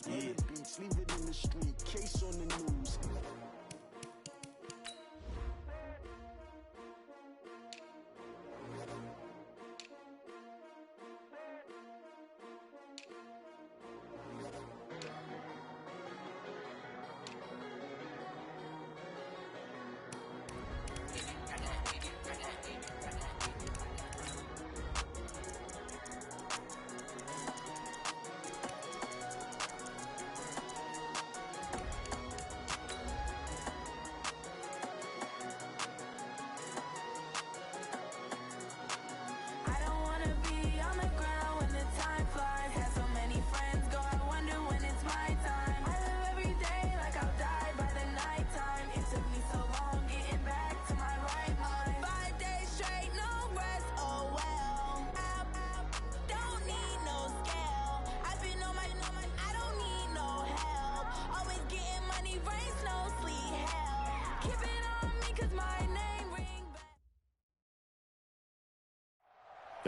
Yeah, beats, leave it in the street, case on the news.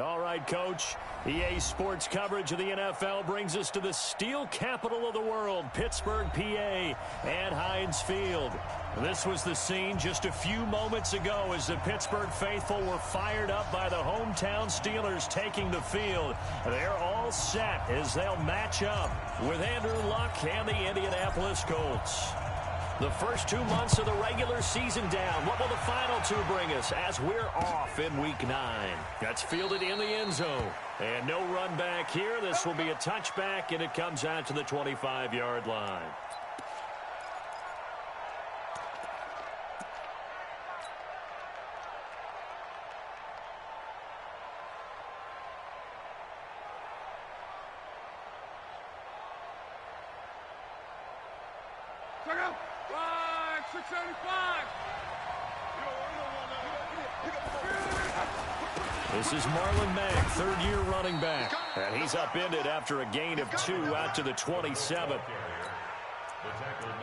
All right, Coach. EA Sports coverage of the NFL brings us to the steel capital of the world, Pittsburgh, PA, and Heinz Field. This was the scene just a few moments ago as the Pittsburgh faithful were fired up by the hometown Steelers taking the field. They're all set as they'll match up with Andrew Luck and the Indianapolis Colts. The first 2 months of the regular season down. What will the final two bring us as we're off in Week 9? That's fielded in the end zone. And no run back here. This will be a touchback, and it comes out to the 25-yard line. This is Marlon Mack, third-year running back. And he's upended after a gain of 2 out to the 27.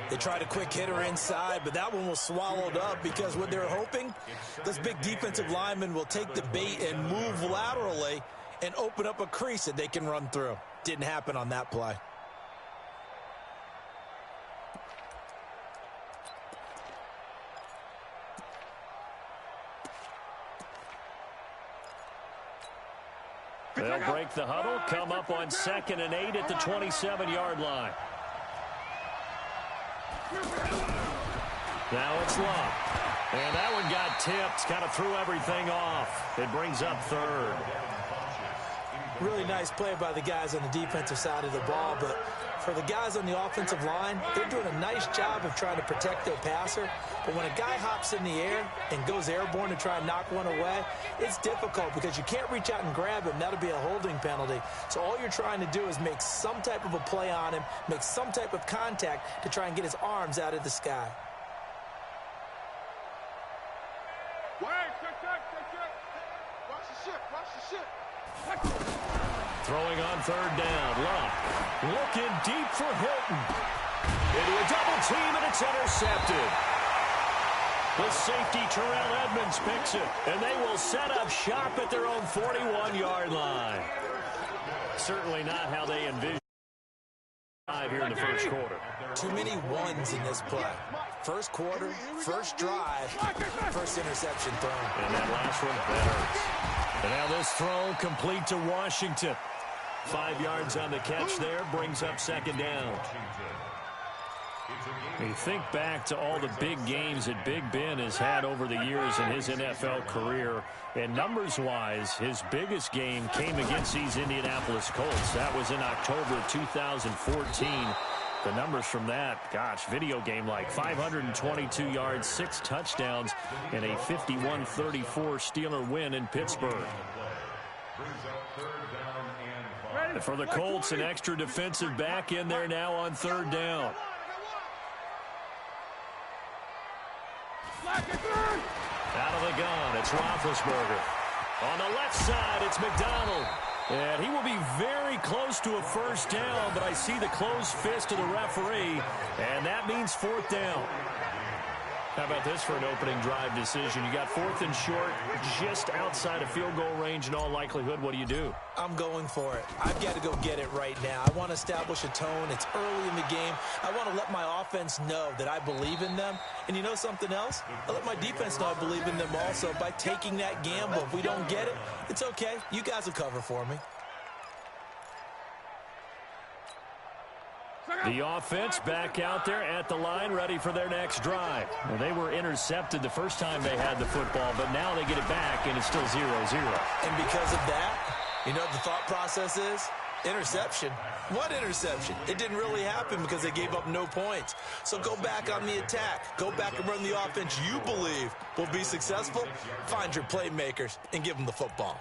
They tried a quick hitter inside, but that one was swallowed up because what they're hoping, this big defensive lineman will take the bait and move laterally and open up a crease that they can run through. Didn't happen on that play. They'll break the huddle, come up on 2nd and 8 at the 27-yard line. Now it's Luck. And that one got tipped, kind of threw everything off. It brings up 3rd. Really nice play by the guys on the defensive side of the ball, but for the guys on the offensive line, they're doing a nice job of trying to protect their passer. But when a guy hops in the air and goes airborne to try and knock one away, it's difficult because you can't reach out and grab him. That'll be a holding penalty. So all you're trying to do is make some type of a play on him, make some type of contact to try and get his arms out of the sky. Throwing on 3rd down, Luck looking deep for Hilton. Into a double team, and it's intercepted. The safety, Terrell Edmonds, picks it, and they will set up shop at their own 41-yard line. Certainly not how they envisioned here in the first quarter. Too many ones in this play. First quarter, first drive, first interception thrown. And that last one better. And now this throw complete to Washington. 5 yards on the catch there, brings up 2nd down. You think back to all the big games that Big Ben has had over the years in his NFL career, and numbers-wise, his biggest game came against these Indianapolis Colts. That was in October 2014. The numbers from that, gosh, video game like 522 yards, 6 touchdowns, and a 51-34 Steeler win in Pittsburgh. And for the Colts, an extra defensive back in there now on 3rd down. Out of the gun, it's Roethlisberger. On the left side, it's McDonald. And he will be very close to a first down, but I see the closed fist of the referee, and that means 4th down. How about this for an opening drive decision? You got 4th and short, just outside of field goal range in all likelihood. What do you do? I'm going for it. I've got to go get it right now. I want to establish a tone. It's early in the game. I want to let my offense know that I believe in them. And you know something else? I let my defense know I believe in them also by taking that gamble. If we don't get it, it's okay. You guys will cover for me. The offense back out there at the line, ready for their next drive. Well, they were intercepted the first time they had the football, but now they get it back, and it's still 0-0. And because of that, you know what the thought process is? Interception. What interception? It didn't really happen because they gave up no points. So go back on the attack. Go back and run the offense you believe will be successful. Find your playmakers and give them the football.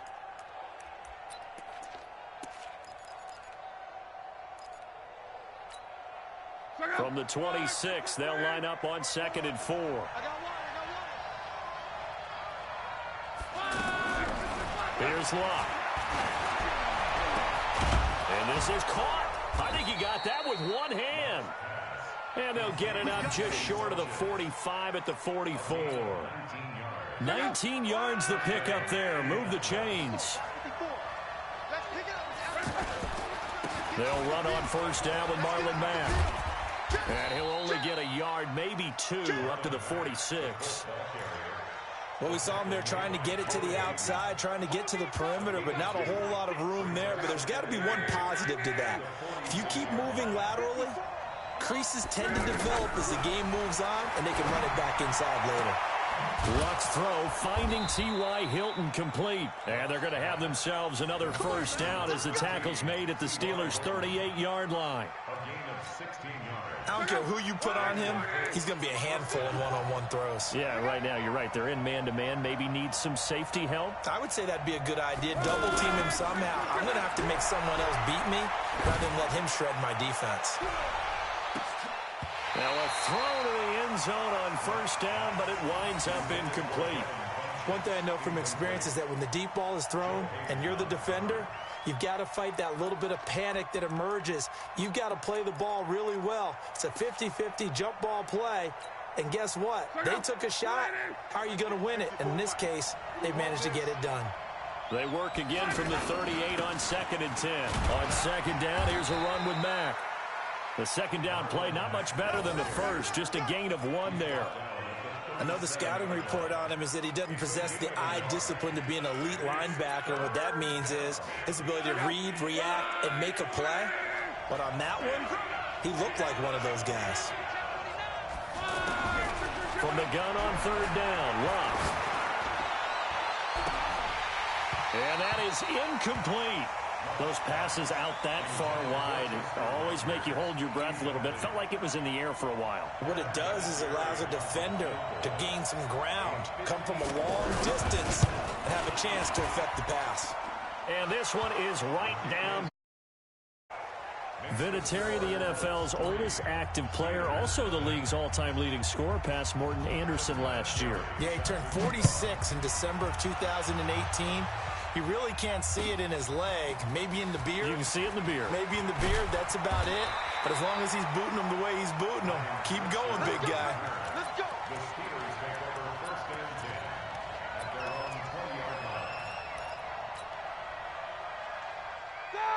From the 26, they'll line up on 2nd and 4. Here's Locke. And this is caught. I think he got that with one hand. And they'll get it up just short of the 45 at the 44. 19 yards the pick up there. Move the chains. They'll run on 1st down with Marlon Mack. And he'll only get a yard, maybe 2, up to the 46. Well, we saw him there trying to get it to the outside, trying to get to the perimeter, but not a whole lot of room there. But there's got to be one positive to that. If you keep moving laterally, creases tend to develop as the game moves on, and they can run it back inside later. Luck's throw finding T.Y. Hilton complete. And they're going to have themselves another 1st down as the tackle's made at the Steelers' 38-yard line. I don't care who you put on him, he's going to be a handful in one-on-one throws. Yeah, right now you're right. They're in man-to-man. Maybe need some safety help. I would say that'd be a good idea. Double team him somehow. I'm going to have to make someone else beat me rather than let him shred my defense. Now a throw to the end zone on 1st down, but it winds up incomplete. One thing I know from experience is that when the deep ball is thrown and you're the defender, you've got to fight that little bit of panic that emerges. You've got to play the ball really well. It's a 50-50 jump ball play. And guess what? They took a shot. How are you going to win it? And in this case, they managed to get it done. They work again from the 38 on 2nd and 10. On 2nd down, here's a run with Mack. The 2nd down play, not much better than the first, just a gain of 1 there. I know the scouting report on him is that he doesn't possess the eye discipline to be an elite linebacker. What that means is his ability to read, react, and make a play. But on that one, he looked like one of those guys. From the gun on 3rd down, Locke. And that is incomplete. Those passes out that far wide always make you hold your breath a little bit. Felt like it was in the air for a while. What it does is allows a defender to gain some ground, come from a long distance, and have a chance to affect the pass. And this one is right down. Vinatieri, the NFL's oldest active player, also the league's all-time leading scorer, past Morton Anderson last year. Yeah, he turned 46 in December of 2018. You really can't see it in his leg. Maybe in the beard. You can see it in the beard. Maybe in the beard. That's about it. But as long as he's booting him the way he's booting him, keep going, big guy. Let's go.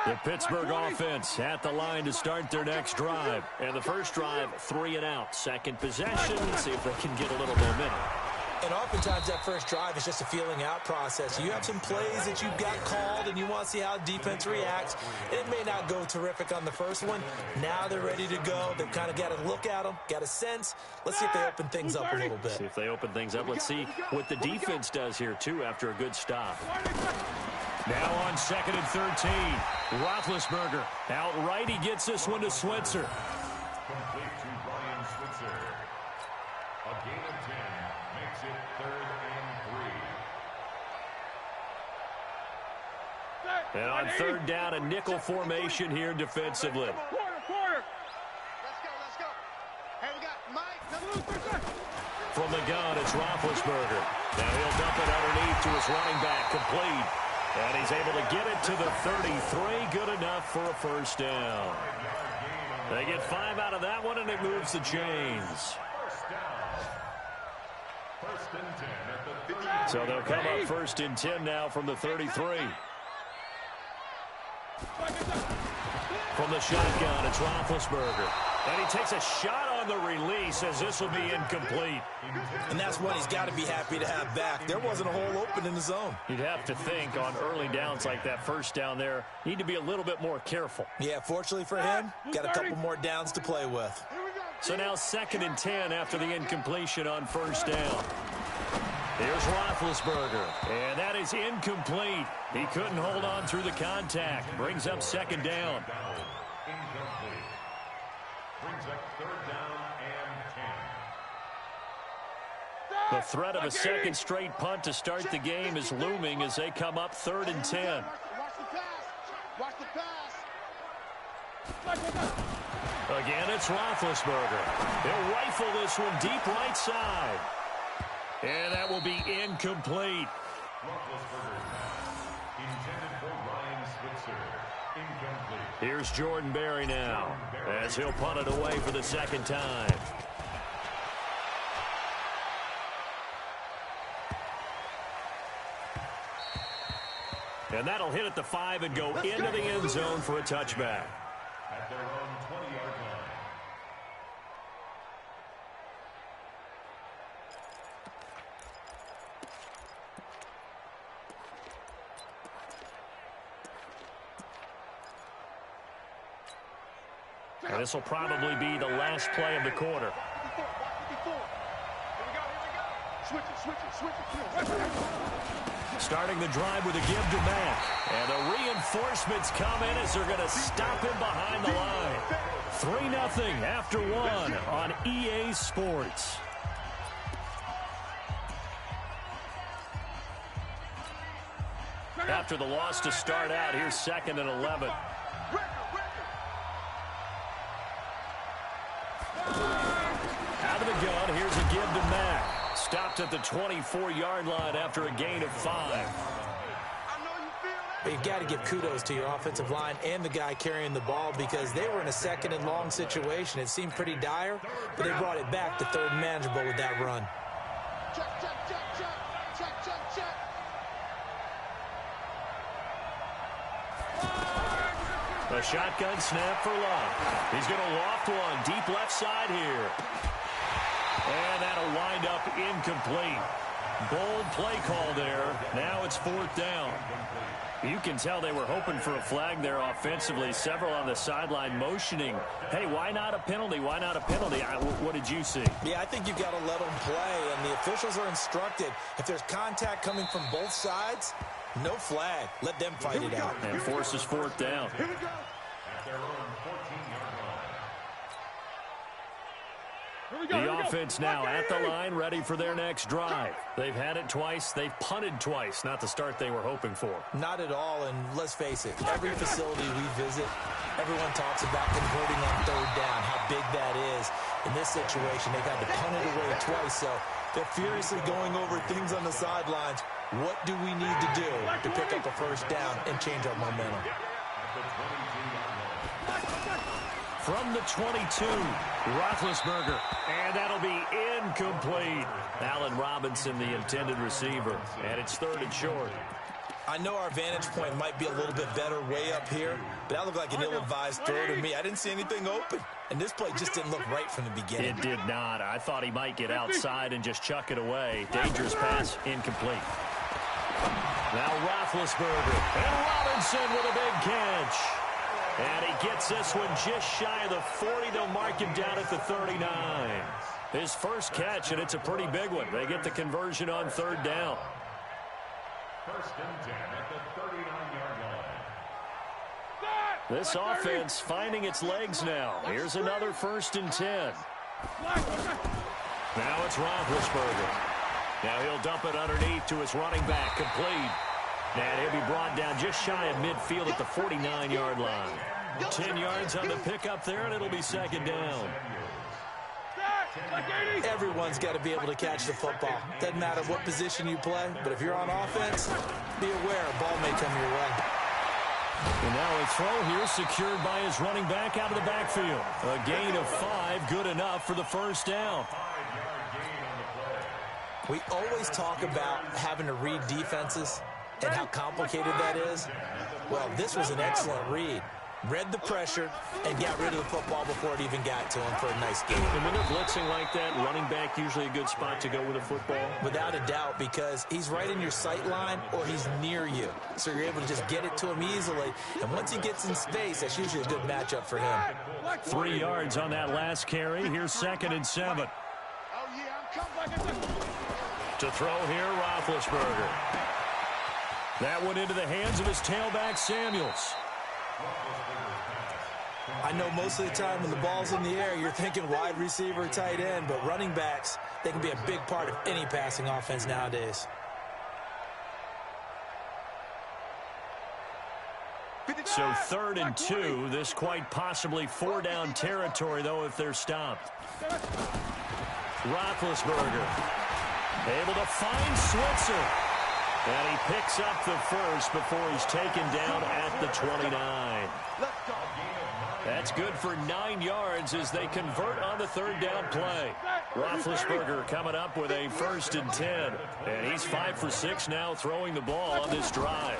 The Pittsburgh offense at the line to start their next drive. And the first drive, 3 and out. Second possession. Let's see if they can get a little momentum. And oftentimes that first drive is just a feeling out process. You have some plays that you've got called and you want to see how defense reacts. It may not go terrific on the first one. Now they're ready to go. They've kind of got to look at them, got a sense. Let's see if they open things up a little bit. See if they open things up. Let's see what the defense does here, too, after a good stop. Now on 2nd and 13. Roethlisberger outright. He gets this one to Switzer. Complete to Brian Switzer. A gain of 10 makes it 3rd and 3. And on 3rd down, a nickel formation here defensively. Quarter. Let's go. Hey, we got Mike. From the gun, it's Roethlisberger. Now he'll dump it underneath to his running back, complete. And he's able to get it to the 33. Good enough for a first down. They get 5 out of that one, and it moves the chains. First and 10 at the 30. So they'll come up first and 10 now from the 33. From the shotgun, it's Roethlisberger. And he takes a shot on the release as this will be incomplete. And that's one he's got to be happy to have back. There wasn't a hole open in the zone. You'd have to think on early downs like that first down there, need to be a little bit more careful. Yeah, fortunately for him, got a couple more downs to play with. So now 2nd and 10 after the incompletion on first down. Here's Roethlisberger, and that is incomplete. He couldn't hold on through the contact. Brings up 2nd down. Incomplete. Brings up 3rd down and 10. The threat of a second straight punt to start the game is looming as they come up 3rd and 10. Watch the pass. Again, it's Roethlisberger. He'll rifle this one deep right side. And that will be incomplete. Roethlisberger. Intended for Ryan Switzer. Incomplete. Here's Jordan Berry now as he'll punt it away for the 2nd time. And that'll hit at the 5 and go into the end zone for a touchback. At their own 20-yard line. And this will probably be the last play of the quarter. Starting the drive with a give to Mack. And the reinforcements come in as they're going to stop him behind the line. 3-0 after 1 on EA Sports. After the loss to start out, here's 2nd and 11. Out of the gun, here's a give to Mack. Stopped at the 24-yard line after a gain of 5. But you've got to give kudos to your offensive line and the guy carrying the ball because they were in a 2nd and long situation. It seemed pretty dire, but they brought it back to 3rd and manageable with that run. A shotgun snap for Love. He's going to loft one deep left side here. And that'll wind up incomplete. Bold play call there. Now it's 4th down. You can tell they were hoping for a flag there offensively. Several on the sideline motioning. Hey, why not a penalty? Why not a penalty? What did you see? Yeah, I think you've got to let them play, and the officials are instructed. If there's contact coming from both sides, no flag. Let them fight it out. And forces 4th down. At their own 14-yard line. The offense now at the line, ready for their next drive. They've had it twice. They've punted twice. Not the start they were hoping for. Not at all, and let's face it, every facility we visit, everyone talks about converting on 3rd down, how big that is. In this situation, they've had to punt it away twice, so they're furiously going over things on the sidelines. What do we need to do to pick up a 1st down and change our momentum? From the 22, Roethlisberger, and that'll be incomplete. Allen Robinson, the intended receiver, and it's 3rd and short. I know our vantage point might be a little bit better way up here, but that looked like an ill-advised throw to me. I didn't see anything open, and this play just didn't look right from the beginning. It did not. I thought he might get outside and just chuck it away. Dangerous pass, incomplete. Now Roethlisberger, and Robinson with a big catch. And he gets this one just shy of the 40. They'll mark him down at the 39. His first catch, and it's a pretty big one. They get the conversion on 3rd down. 1st and 10 at the 39-yard line. This offense finding its legs now. Here's another 1st and 10. Now it's Roethlisberger. Now he'll dump it underneath to his running back, complete. And he'll be brought down just shy of midfield at the 49-yard line. 10 yards on the pickup there, and it'll be 2nd down. Everyone's got to be able to catch the football. Doesn't matter what position you play, but if you're on offense, be aware a ball may come your way. And now a throw here secured by his running back out of the backfield. A gain of 5, good enough for the 1st down. We always talk about having to read defenses and how complicated that is. Well, this was an excellent read. Read the pressure and got rid of the football before it even got to him for a nice game. And when they're blitzing like that, running back usually a good spot to go with a football? Without a doubt, because he's right in your sight line or he's near you. So you're able to just get it to him easily. And once he gets in space, that's usually a good matchup for him. 3 yards on that last carry. Here's 2nd and 7. To throw here, Roethlisberger. That went into the hands of his tailback, Samuels. I know most of the time when the ball's in the air, you're thinking wide receiver, tight end, but running backs, they can be a big part of any passing offense nowadays. So 3rd and 2. This quite possibly 4-down territory, though, if they're stopped. Roethlisberger able to find Switzer. And he picks up the first before he's taken down at the 29. That's good for 9 yards as they convert on the 3rd down play. Roethlisberger coming up with a 1st and 10. And he's 5 for 6 now throwing the ball on this drive.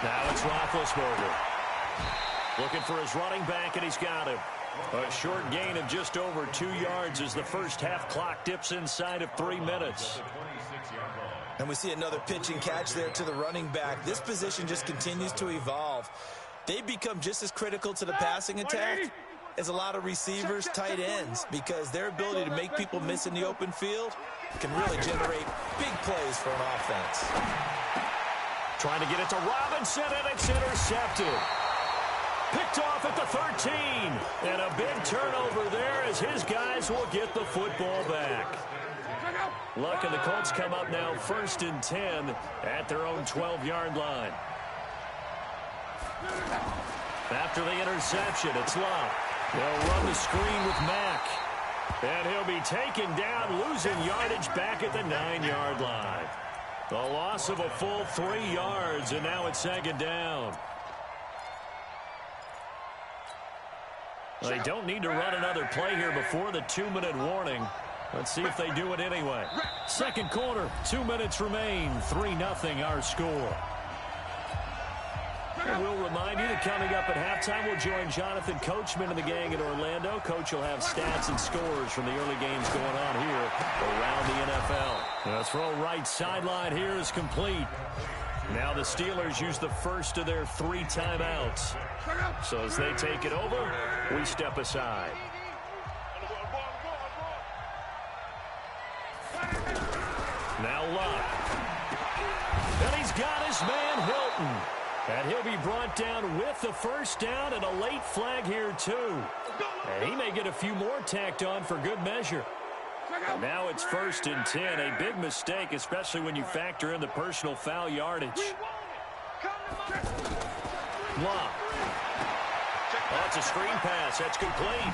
Now it's Roethlisberger. Looking for his running back, and he's got him. A short gain of just over 2 yards as the first half clock dips inside of 3 minutes. And we see another pitch and catch there to the running back. This position just continues to evolve. They become just as critical to the passing attack as a lot of receivers, tight ends, because their ability to make people miss in the open field can really generate big plays for an offense. Trying to get it to Robinson, and it's intercepted. Picked off at the 13. And a big turnover there as his guys will get the football back. Luck and the Colts come up now 1st and 10 at their own 12-yard line. After the interception, it's Luck. They'll run the screen with Mack. And he'll be taken down, losing yardage back at the 9-yard line. The loss of a full 3 yards, and now it's 2nd down. They don't need to run another play here before the 2-minute warning. Let's see if they do it anyway. 2nd quarter, 2 minutes remain. 3-0 our score. And we'll remind you that coming up at halftime, we'll join Jonathan Coachman and the gang in Orlando. Coach will have stats and scores from the early games going on here around the NFL. The throw right sideline here is complete. Now the Steelers use the first of their 3 timeouts. So as they take it over, we step aside. Now Luck. And he's got his man Hilton. And he'll be brought down with the 1st down and a late flag here too. And he may get a few more tacked on for good measure. And now it's 1st and 10. A big mistake, especially when you factor in the personal foul yardage. Luck. Oh, it's a screen pass. That's complete.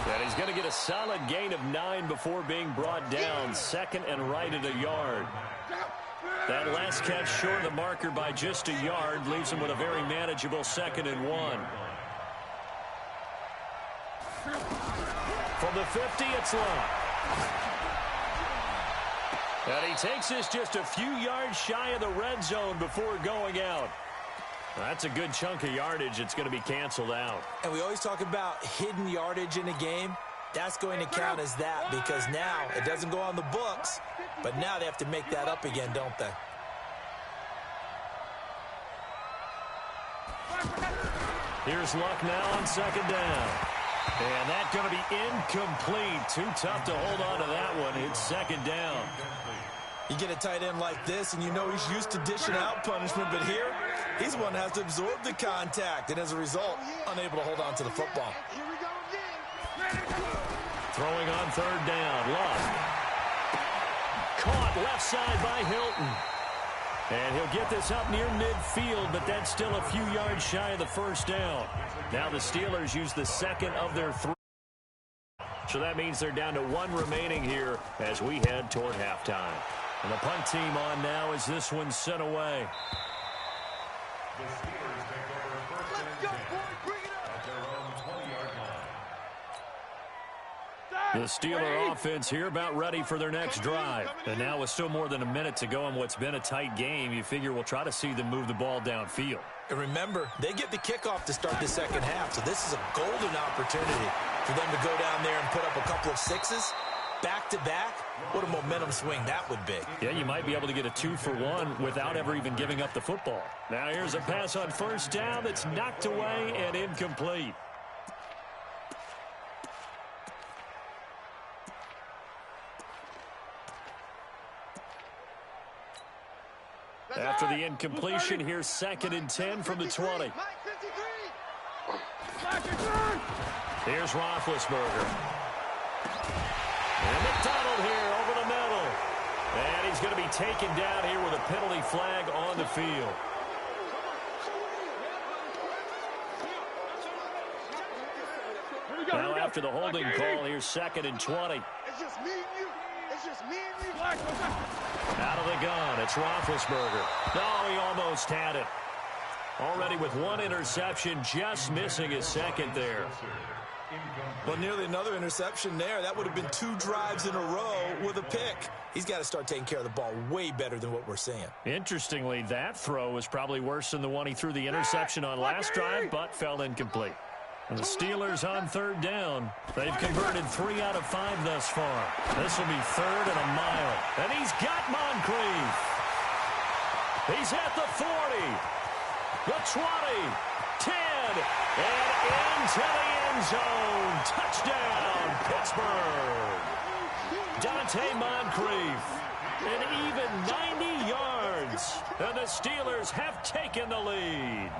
And he's going to get a solid gain of 9 before being brought down. 2nd and right at a yard. That last catch short of the marker by just a yard leaves him with a very manageable 2nd and 1. From the 50, it's Luck. And he takes this just a few yards shy of the red zone before going out. That's a good chunk of yardage. It's going to be canceled out. And we always talk about hidden yardage in a game. That's going to count as that because now it doesn't go on the books, but now they have to make that up again, don't they? Here's Luck now on 2nd down. And that's going to be incomplete. Too tough to hold on to that one. It's 2nd down. You get a tight end like this, and you know he's used to dishing out punishment, but here, he's the one that has to absorb the contact, and as a result, unable to hold on to the football. Throwing on 3rd down, Luck. Caught left side by Hilton. And he'll get this up near midfield, but that's still a few yards shy of the 1st down. Now the Steelers use the 2nd of their 3. So that means they're down to 1 remaining here as we head toward halftime. And the punt team on now as this one's sent away. The Steelers take over 1st and 10 at their own 20-yard line. The Steeler offense here about ready for their next drive. And now with still more than a minute to go in what's been a tight game, you figure we'll try to see them move the ball downfield. And remember, they get the kickoff to start the second half, so this is a golden opportunity for them to go down there and put up a couple of sixes back-to-back. What a momentum swing that would be. Yeah, you might be able to get a 2-for-1 without ever even giving up the football. Now here's a pass on first down that's knocked away and incomplete. After the incompletion, here's 2nd and 10 from the 20. Here's Roethlisberger. And McDonald here over the middle. And he's going to be taken down here with a penalty flag on the field. Now after the holding call, here's 2nd and 20. It's just me and you. It's just me and you. Out of the gun, it's Roethlisberger. No, he almost had it. Already with one interception, just missing his second there. Well, nearly another interception there. That would have been 2 drives in a row with a pick. He's got to start taking care of the ball way better than what we're seeing. Interestingly, that throw was probably worse than the one he threw the interception on last drive, but fell incomplete. And the Steelers on 3rd down. They've converted 3 out of 5 thus far. This will be 3rd and a mile. And he's got Moncrief. He's at the 40, the 20, 10, and into the end zone. Touchdown, Pittsburgh. Dante Moncrief. An even 90 yards. And the Steelers have taken the lead.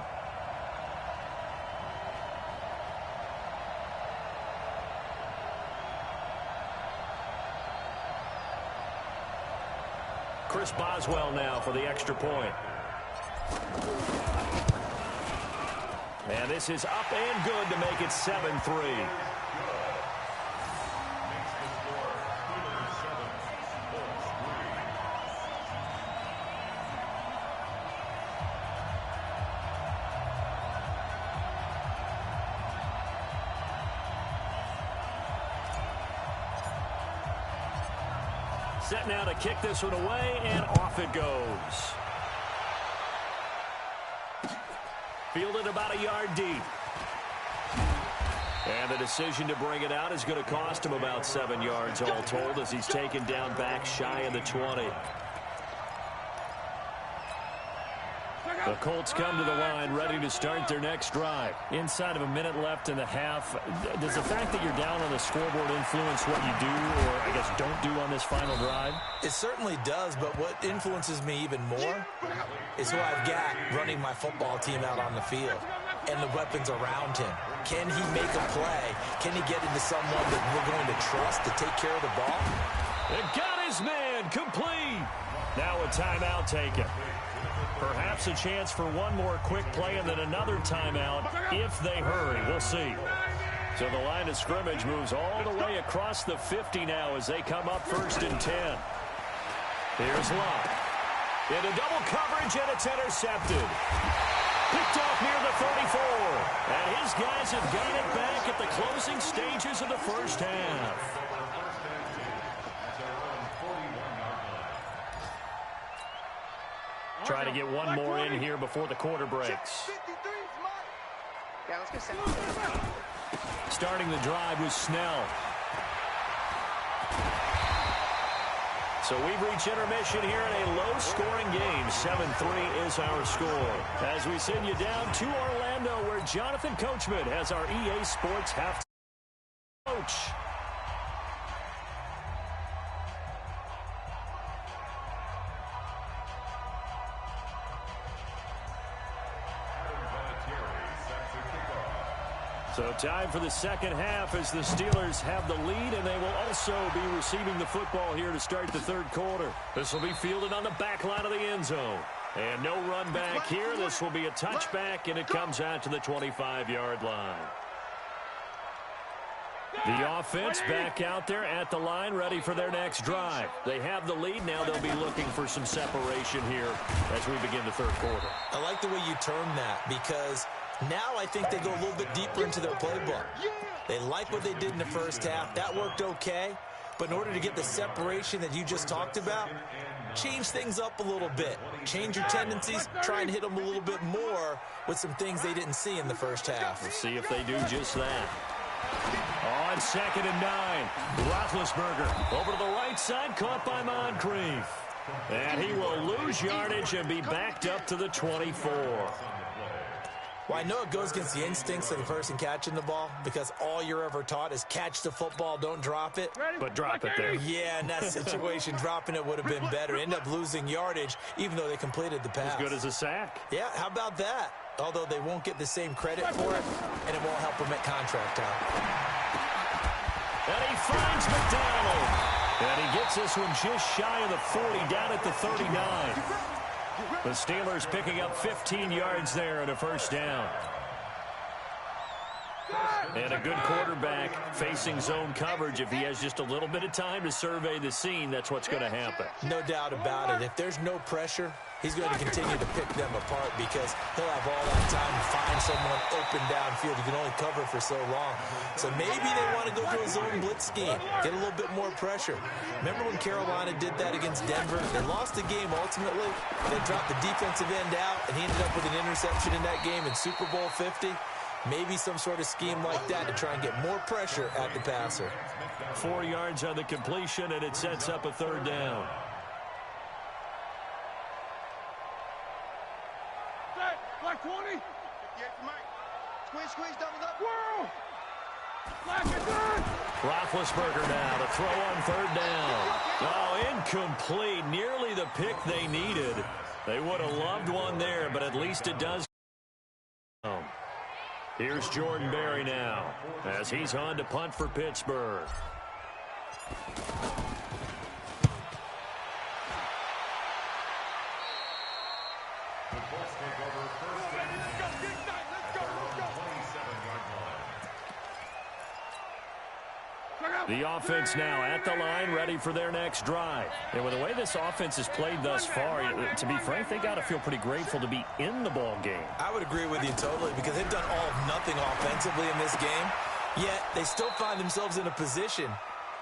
Chris Boswell now for the extra point. And this is up and good to make it 7-3. Set now to kick this one away, and off it goes. Fielded about a yard deep. And the decision to bring it out is going to cost him about 7 yards all told as he's taken down back shy of the 20. The Colts come to the line ready to start their next drive. Inside of a minute left in the half, does the fact that you're down on the scoreboard influence what you do or, I guess, don't do on this final drive? It certainly does, but what influences me even more is who I've got running my football team out on the field and the weapons around him. Can he make a play? Can he get into someone that we're going to trust to take care of the ball? It got his man complete. Now a timeout taken. Perhaps a chance for one more quick play and then another timeout if they hurry. We'll see. So the line of scrimmage moves all the way across the 50 now as they come up 1st and 10. Here's Locke. Into double coverage, and it's intercepted. Picked off near the 34. And his guys have got it back at the closing stages of the first half. Trying to get one more in here before the quarter breaks. Yeah, let's go. Starting the drive was Snell. So we've reached intermission here in a low-scoring game. 7-3 is our score. As we send you down to Orlando, where Jonathan Coachman has our EA Sports halftime coach. So time for the second half as the Steelers have the lead, and they will also be receiving the football here to start the third quarter. This will be fielded on the back line of the end zone. And no run back here. This will be a touchback, and it comes out to the 25-yard line. The offense back out there at the line, ready for their next drive. They have the lead. Now they'll be looking for some separation here as we begin the third quarter. I like the way you term that because Now I think they go a little bit deeper into their playbook. They like what they did in the first half. That worked okay. But in order to get the separation that you just talked about, change things up a little bit. Change your tendencies. Try and hit them a little bit more with some things they didn't see in the first half. We'll see if they do just that. On 2nd and 9, Roethlisberger over to the right side, caught by Moncrief. And he will lose yardage and be backed up to the 24. Well, I know it goes against the instincts of the person catching the ball because all you're ever taught is catch the football, don't drop it. But drop it there. Yeah, in that situation, dropping it would have been better. End up losing yardage, even though they completed the pass. As good as a sack. Yeah, how about that? Although they won't get the same credit for it, and it won't help them at contract time. And he finds McDonald. And he gets this one just shy of the 40, down at the 39. The Steelers picking up 15 yards there and a first down. And a good quarterback facing zone coverage. If he has just a little bit of time to survey the scene, that's what's going to happen. No doubt about it. If there's no pressure, he's going to continue to pick them apart because he'll have all that time to find someone open downfield. You can only cover for so long. So maybe they want to go to a zone blitz scheme, get a little bit more pressure. Remember when Carolina did that against Denver? They lost the game ultimately. They dropped the defensive end out, and he ended up with an interception in that game in Super Bowl 50. Maybe some sort of scheme like that to try and get more pressure at the passer. 4 yards on the completion, and it sets up a third down. Black 20. Squeeze, double up. Whoa! Roethlisberger now to throw on third down. Oh, incomplete. Nearly the pick they needed. They would have loved one there, but at least it does. Here's Jordan Berry now as he's on to punt for Pittsburgh. The Colts take over first and 27-yard line. The offense now at the line, ready for their next drive. And with the way this offense has played thus far, to be frank, they got to feel pretty grateful to be in the ball game. I would agree with you totally because they've done all of nothing offensively in this game, yet they still find themselves in a position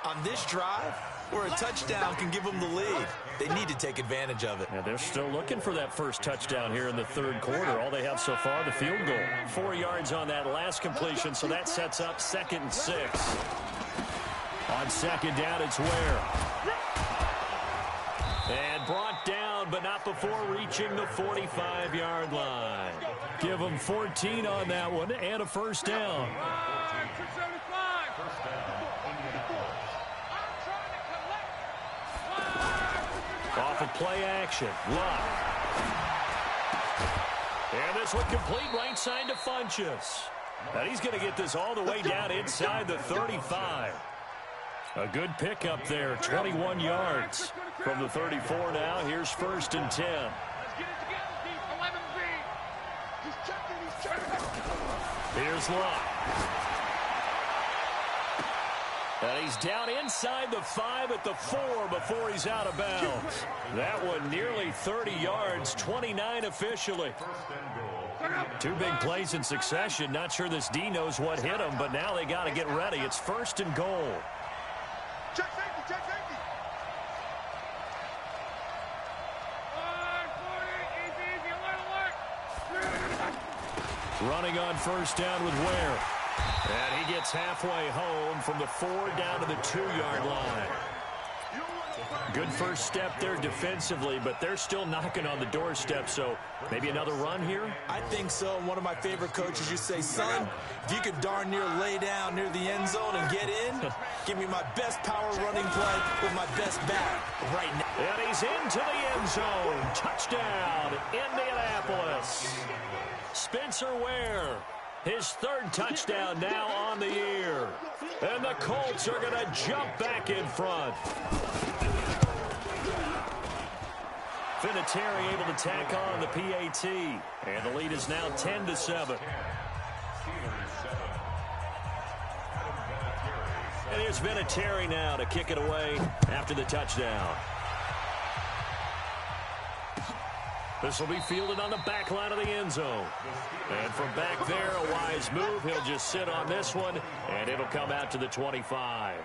on this drive where a touchdown can give them the lead. They need to take advantage of it. Yeah, they're still looking for that first touchdown here in the third quarter. All they have so far, the field goal. 4 yards on that last completion, so that sets up 2nd and 6. On second down, it's Ware. And brought down, but not before reaching the 45-yard line. Give them 14 on that one and a first down. Off of play action. Luck. And this one complete right side to Funchess. And he's going to get this all the way down inside the 35. A good pickup there, 21 yards. From the 34 now, here's 1st and 10. Here's Luck. And he's down inside the 5 at the 4 before he's out of bounds. That one nearly 30 yards, 29 officially. 2 big plays in succession. Not sure this D knows what hit him, but now they got to get ready. It's 1st and goal. Check safety. Running on first down with Ware. And he gets halfway home from the 4 down to the 2-yard line. Good first step there defensively, but they're still knocking on the doorstep, so maybe another run here? I think so. One of my favorite coaches used to say, son, if you could darn near lay down near the end zone and get in, give me my best power running play with my best back right now. And he's into the end zone. Touchdown, Indianapolis. Spencer Ware, his 3rd touchdown now on the year. And the Colts are going to jump back in front. Vinatieri able to tack on the PAT. And the lead is now 10-7. And here's Vinatieri now to kick it away after the touchdown. This will be fielded on the back line of the end zone. And from back there, a wise move. He'll just sit on this one, and it'll come out to the 25.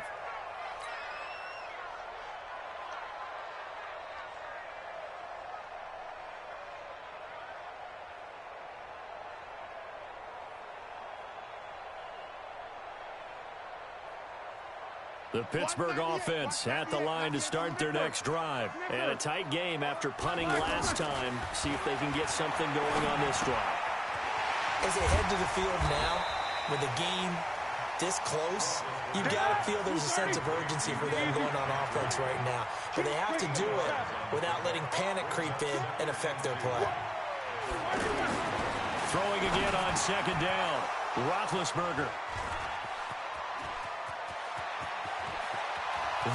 The Pittsburgh offense at the line to start their next drive. And a tight game after punting last time. See if they can get something going on this drive. As they head to the field now, with the game this close, you've got to feel there's a sense of urgency for them going on offense right now. But they have to do it without letting panic creep in and affect their play. Throwing again on second down. Roethlisberger.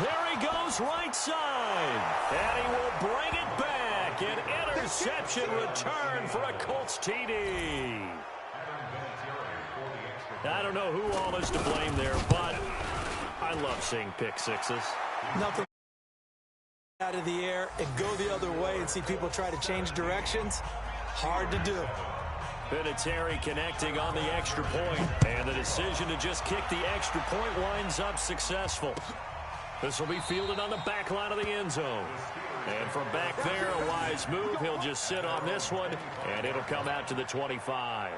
There he goes, right side. And he will bring it back. An interception return for a Colts TD. I don't know who all is to blame there, but I love seeing pick sixes. Nothing out of the air and go the other way and see people try to change directions. Hard to do. Vinatieri connecting on the extra point, and the decision to just kick the extra point winds up successful. This will be fielded on the back line of the end zone. And from back there, a wise move. He'll just sit on this one, and it'll come out to the 25.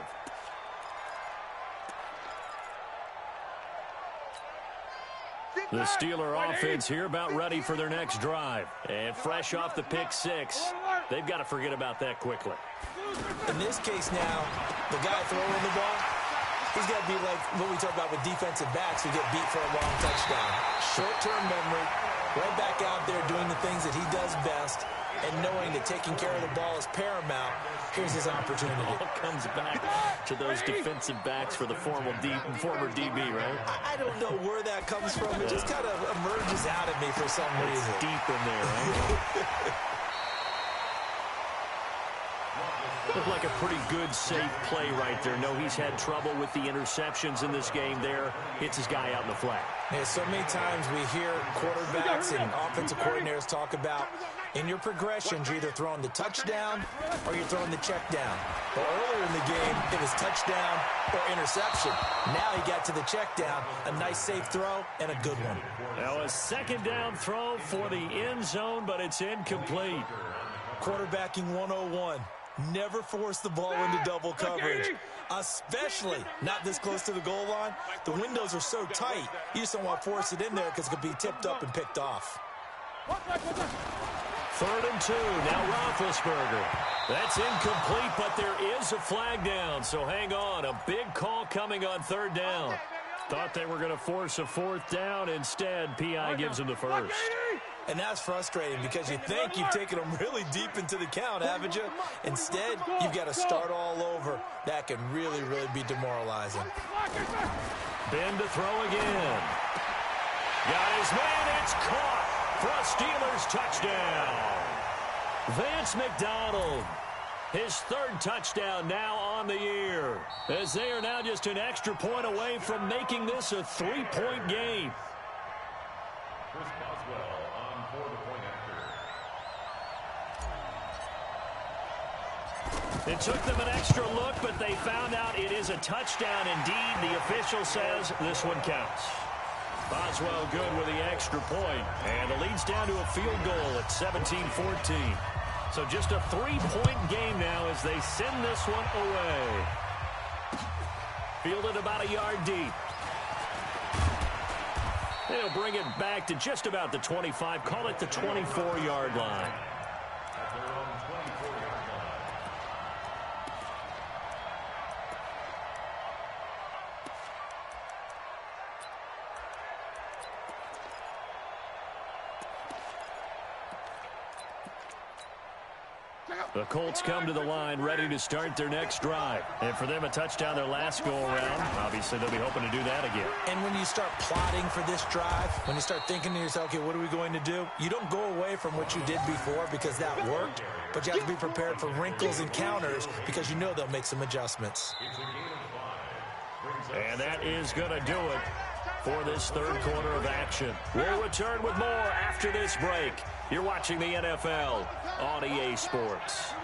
The Steeler offense here about ready for their next drive. And fresh off the pick six, they've got to forget about that quickly. In this case now, the guy throwing the ball, he's got to be like what we talk about with defensive backs who get beat for a long touchdown. Short-term memory, right back out there doing the things that he does best, and knowing that taking care of the ball is paramount. Here's his opportunity. It all comes back to those defensive backs for the former DB, right? I don't know where that comes from. It just kind of emerges out of me for some reason. It's deep in there, right? Looked like a pretty good, safe play right there. No, he's had trouble with the interceptions in this game there. Hits his guy out in the flat. Yeah, so many times we hear quarterbacks and offensive coordinators talk about in your progressions, you're either throwing the touchdown or you're throwing the check down. Well, earlier in the game, it was touchdown or interception. Now he got to the check down, a nice safe throw, and a good one. Now a second down throw for the end zone, but it's incomplete. Quarterbacking 101. Never force the ball into double coverage, especially not this close to the goal line. The windows are so tight, you just don't want to force it in there because it could be tipped up and picked off. 3rd and 2. Now Roethlisberger. That's incomplete, but there is a flag down, so hang on. A big call coming on 3rd down. Thought they were going to force a 4th down. Instead, P.I. gives him the first. And that's frustrating because you think you've taken them really deep into the count, haven't you? Instead, you've got to start all over. That can really, really be demoralizing. Ben to throw again. Got his man. It's caught for a Steelers touchdown. Vance McDonald. His 3rd touchdown now on the year. As they are now just an extra point away from making this a 3-point game. Chris Boswell on for the point after. It took them an extra look, but they found out it is a touchdown indeed. The official says this one counts. Boswell good with the extra point, and the lead's down to a field goal at 17-14. So just a 3-point game now as they send this one away. Fielded about a yard deep. They'll bring it back to just about the 25. Call it the 24-yard line. At their own 24-yard line. The Colts come to the line ready to start their next drive. And for them, a touchdown their last go-around. Obviously, they'll be hoping to do that again. And when you start plotting for this drive, when you start thinking to yourself, okay, what are we going to do? You don't go away from what you did before because that worked, but you have to be prepared for wrinkles and counters because you know they'll make some adjustments. And that is going to do it for this 3rd quarter of action. We'll return with more after this break. You're watching the NFL on EA Sports.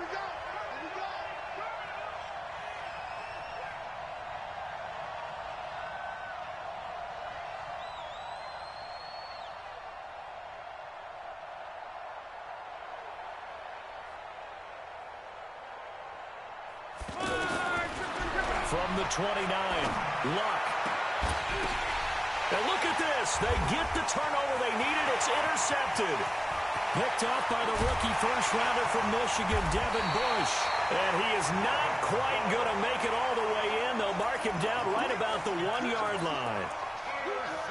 From the 29, Luck. And look at this. They get the turnover they needed. It's intercepted. Picked off by the rookie first-rounder from Michigan, Devin Bush. And he is not quite going to make it all the way in. They'll mark him down right about the 1-yard line.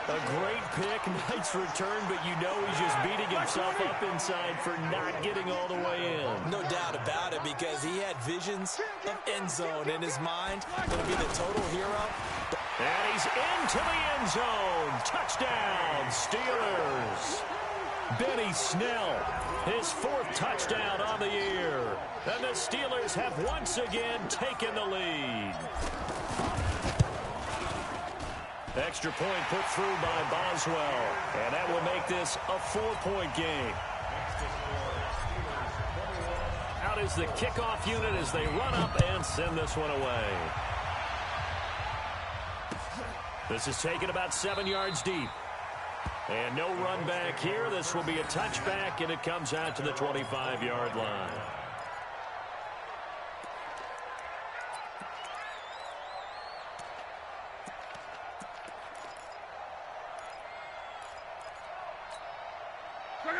A great pick, nice return, but you know he's just beating himself up inside for not getting all the way in. No doubt about it, because he had visions of end zone in his mind. Going to be the total hero. And he's into the end zone. Touchdown, Steelers. Benny Snell, his 4th touchdown on the year. And the Steelers have once again taken the lead. Extra point put through by Boswell. And that will make this a 4-point game. Out is the kickoff unit as they run up and send this one away. This is taken about 7 yards deep. And no run back here. This will be a touchback, and it comes out to the 25-yard line.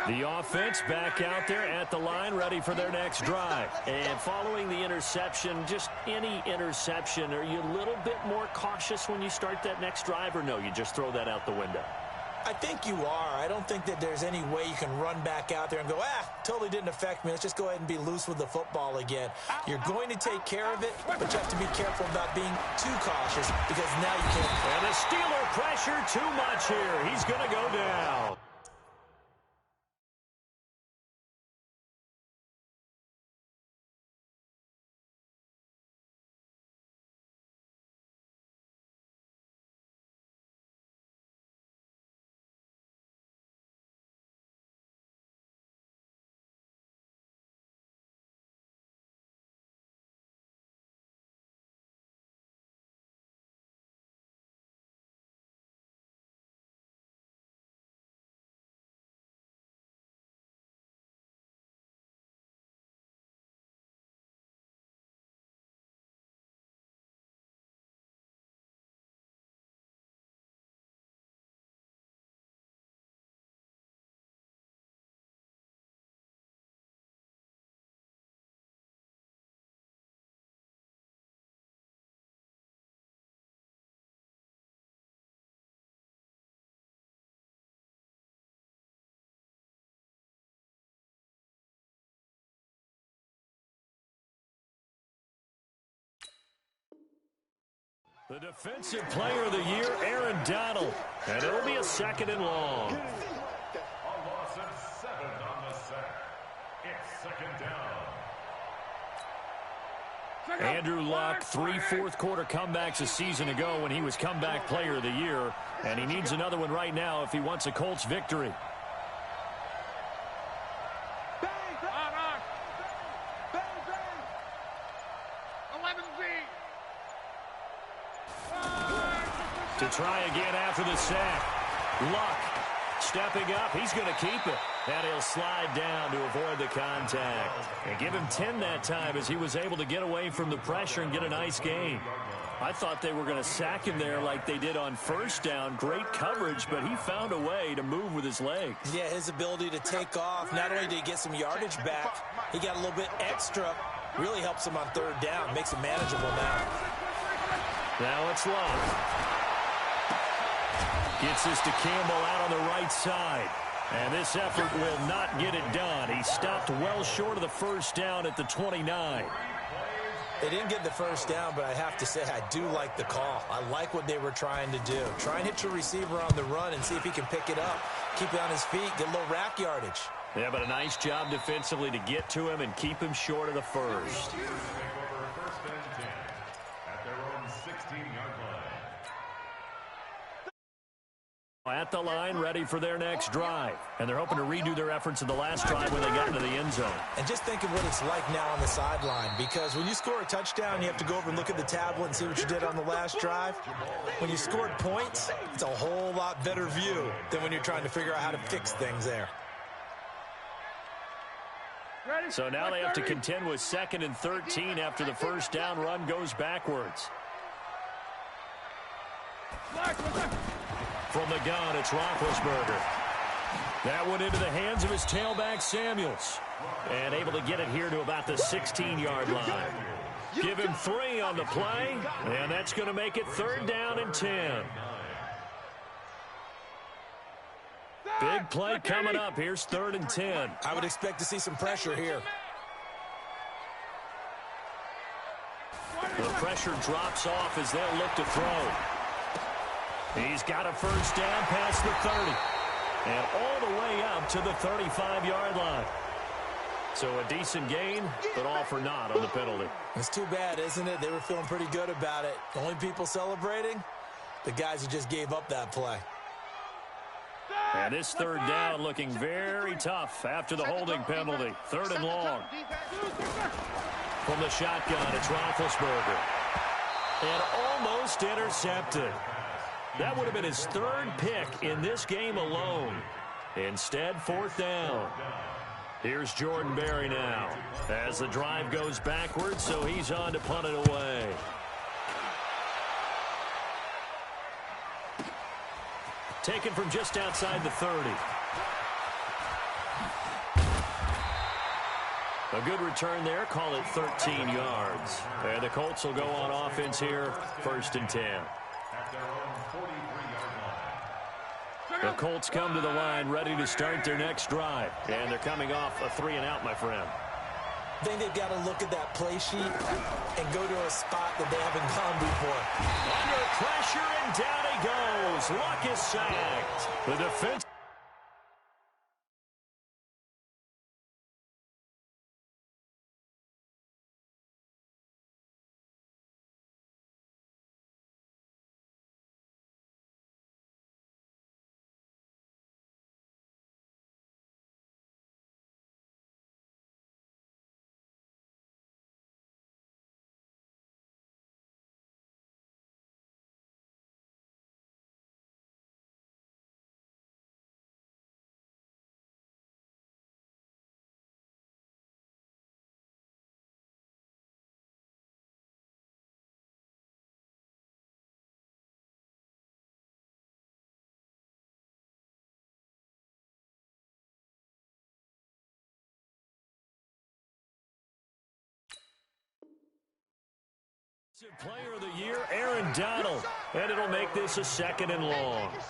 The offense back out there at the line, ready for their next drive. And following the interception, just any interception, are you a little bit more cautious when you start that next drive, or no, you just throw that out the window? I think you are. I don't think that there's any way you can run back out there and go, totally didn't affect me. Let's just go ahead and be loose with the football again. You're going to take care of it, but you have to be careful about being too cautious, because now you can't. And the Steeler pressure too much here. He's going to go down. The defensive player of the year, Aaron Donald. And it'll be a 2nd and long. A loss of 7 on the sack. It's 2nd down. Andrew Luck, 3 fourth-quarter comebacks a season ago when he was comeback player of the year. And he needs another one right now if he wants a Colts victory. To try again after the sack. Luck stepping up. He's going to keep it. And he'll slide down to avoid the contact. And give him 10 that time as he was able to get away from the pressure and get a nice gain. I thought they were going to sack him there like they did on 1st down. Great coverage, but he found a way to move with his legs. Yeah, his ability to take off. Not only did he get some yardage back, he got a little bit extra. Really helps him on 3rd down. Makes it manageable now. Now it's Luck. Gets this to Campbell out on the right side. And this effort will not get it done. He stopped well short of the 1st down at the 29. They didn't get the 1st down, but I have to say I do like the call. I like what they were trying to do. Try and hit your receiver on the run and see if he can pick it up. Keep it on his feet, get a little rack yardage. Yeah, but a nice job defensively to get to him and keep him short of the 1st. At the line, ready for their next drive. And they're hoping to redo their efforts in the last drive when they got into the end zone. And just think of what it's like now on the sideline, because when you score a touchdown, you have to go over and look at the tablet and see what you did on the last drive. When you scored points, it's a whole lot better view than when you're trying to figure out how to fix things there. So now they have to contend with 2nd and 13 after the 1st down run goes backwards. From the gun, it's Roethlisberger. That went into the hands of his tailback, Samuels. And able to get it here to about the 16-yard line. Give him 3 on the play, and that's going to make it 3rd down and 10. Big play coming up. Here's 3rd and 10. I would expect to see some pressure here. The pressure drops off as they'll look to throw. He's got a 1st down past the 30. And all the way up to the 35-yard line. So a decent gain, but all for naught on the penalty. It's too bad, isn't it? They were feeling pretty good about it. The only people celebrating, the guys who just gave up that play. And this 3rd down looking very tough after the holding penalty. 3rd and long. From the shotgun, it's Roethlisberger. And almost intercepted. That would have been his 3rd pick in this game alone. Instead, 4th down. Here's Jordan Berry now as the drive goes backwards, so he's on to punt it away. Taken from just outside the 30. A good return there. Call it 13 yards. And the Colts will go on offense here, 1st and 10. The Colts come to the line ready to start their next drive. And they're coming off a 3-and-out, my friend. I think they've got to look at that play sheet and go to a spot that they haven't gone before. Under pressure, and down he goes. Luck is sacked. The defense. Player of the year, Aaron Donald. And it'll make this a 2nd and long. It's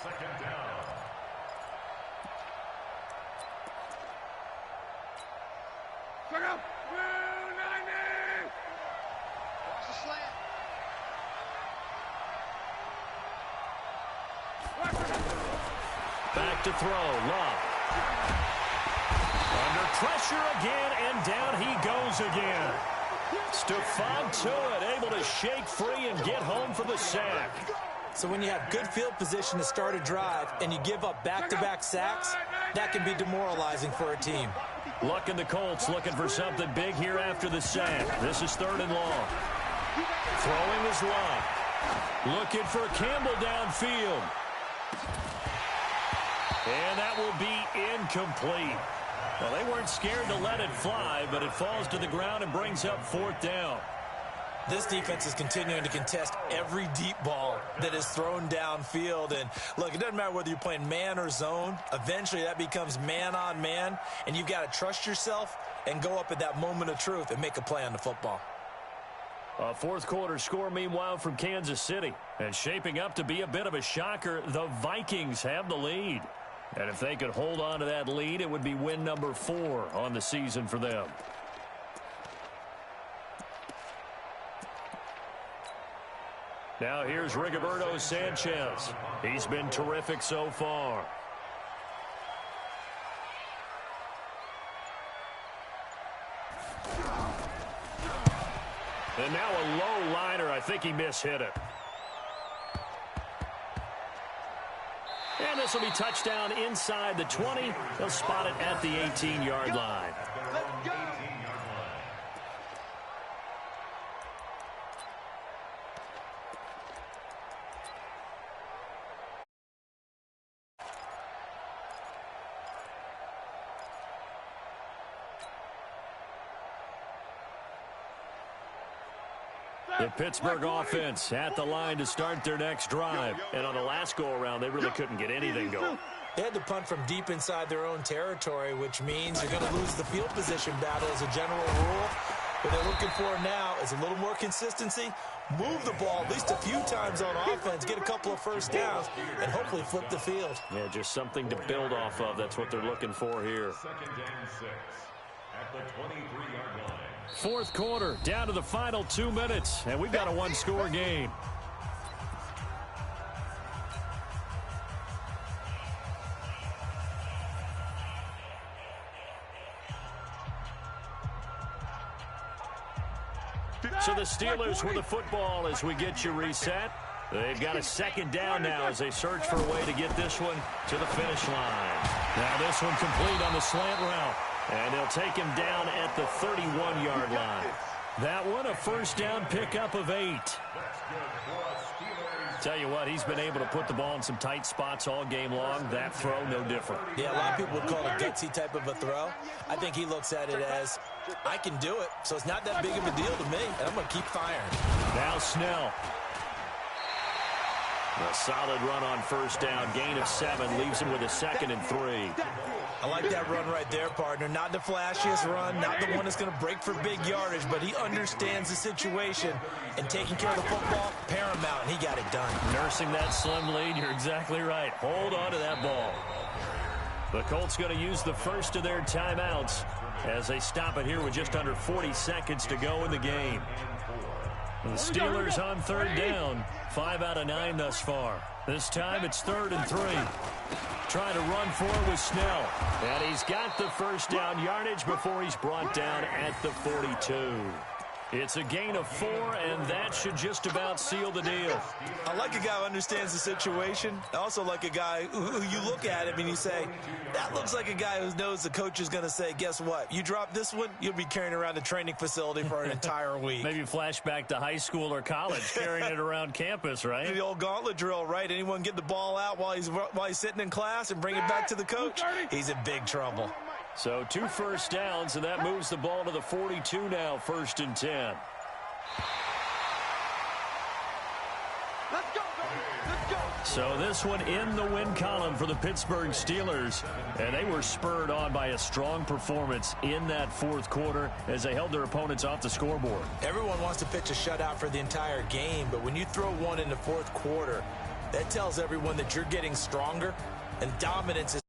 2nd down. Check out. Watch the slant. Back to throw. Love. Under pressure again, and down he goes again. Stephon Tuitt able to shake free and get home for the sack. So when you have good field position to start a drive and you give up back-to-back sacks, that can be demoralizing for a team. Luck in the Colts looking for something big here after the sack. This is 3rd and long. Throwing is Love. Looking for Campbell downfield. And that will be incomplete. Well, they weren't scared to let it fly, but it falls to the ground and brings up 4th down. This defense is continuing to contest every deep ball that is thrown downfield. And, look, it doesn't matter whether you're playing man or zone. Eventually, that becomes man-on-man, and you've got to trust yourself and go up at that moment of truth and make a play on the football. A 4th quarter score, meanwhile, from Kansas City. And shaping up to be a bit of a shocker, the Vikings have the lead. And if they could hold on to that lead, it would be win number 4 on the season for them. Now here's Rigoberto Sanchez. He's been terrific so far. And now a low liner. I think he mishit it. And this will be touchdown inside the 20. They'll spot it at the 18-yard line. The Pittsburgh offense at the line to start their next drive. And on the last go-around, they really couldn't get anything going. They had to punt from deep inside their own territory, which means you're going to lose the field position battle as a general rule. What they're looking for now is a little more consistency, move the ball at least a few times on offense, get a couple of first downs, and hopefully flip the field. Yeah, just something to build off of. That's what they're looking for here. 2nd and 6 at the 23-yard line. Fourth quarter, down to the final 2 minutes, and we've got a one-score game. So the Steelers with the football as we get you reset. They've got a second down now as they search for a way to get this one to the finish line. Now this one complete on the slant route. And they'll take him down at the 31-yard line. That one a first down pickup of 8. Tell you what, he's been able to put the ball in some tight spots all game long. That throw, no different. Yeah, a lot of people would call it a gutsy type of a throw. I think he looks at it as, I can do it, so it's not that big of a deal to me, and I'm going to keep firing. Now Snell. A solid run on first down. Gain of 7 leaves him with a 2nd and 3. I like that run right there, partner. Not the flashiest run, not the one that's going to break for big yardage, but he understands the situation, and taking care of the football, paramount, and he got it done. Nursing that slim lead, you're exactly right. Hold on to that ball. The Colts going to use the first of their timeouts as they stop it here with just under 40 seconds to go in the game. The Steelers on third down, 5 out of 9 thus far. This time it's 3rd and 3. Trying to run for it with Snell. And he's got the first down yardage before he's brought down at the 42. It's a gain of 4, and that should just about seal the deal. I like a guy who understands the situation. I also like a guy who you look at him and you say, that looks like a guy who knows the coach is going to say, guess what? You drop this one, you'll be carrying around a training facility for an entire week. Maybe flashback to high school or college, carrying it around campus, right? The old gauntlet drill, right? Anyone get the ball out while he's sitting in class and bring it back to the coach? He's in big trouble. So 2 first downs, and that moves the ball to the 42 now, 1st and 10. Let's go, baby. Let's go. So this one in the win column for the Pittsburgh Steelers. And they were spurred on by a strong performance in that fourth quarter as they held their opponents off the scoreboard. Everyone wants to pitch a shutout for the entire game, but when you throw one in the fourth quarter, that tells everyone that you're getting stronger, and dominance is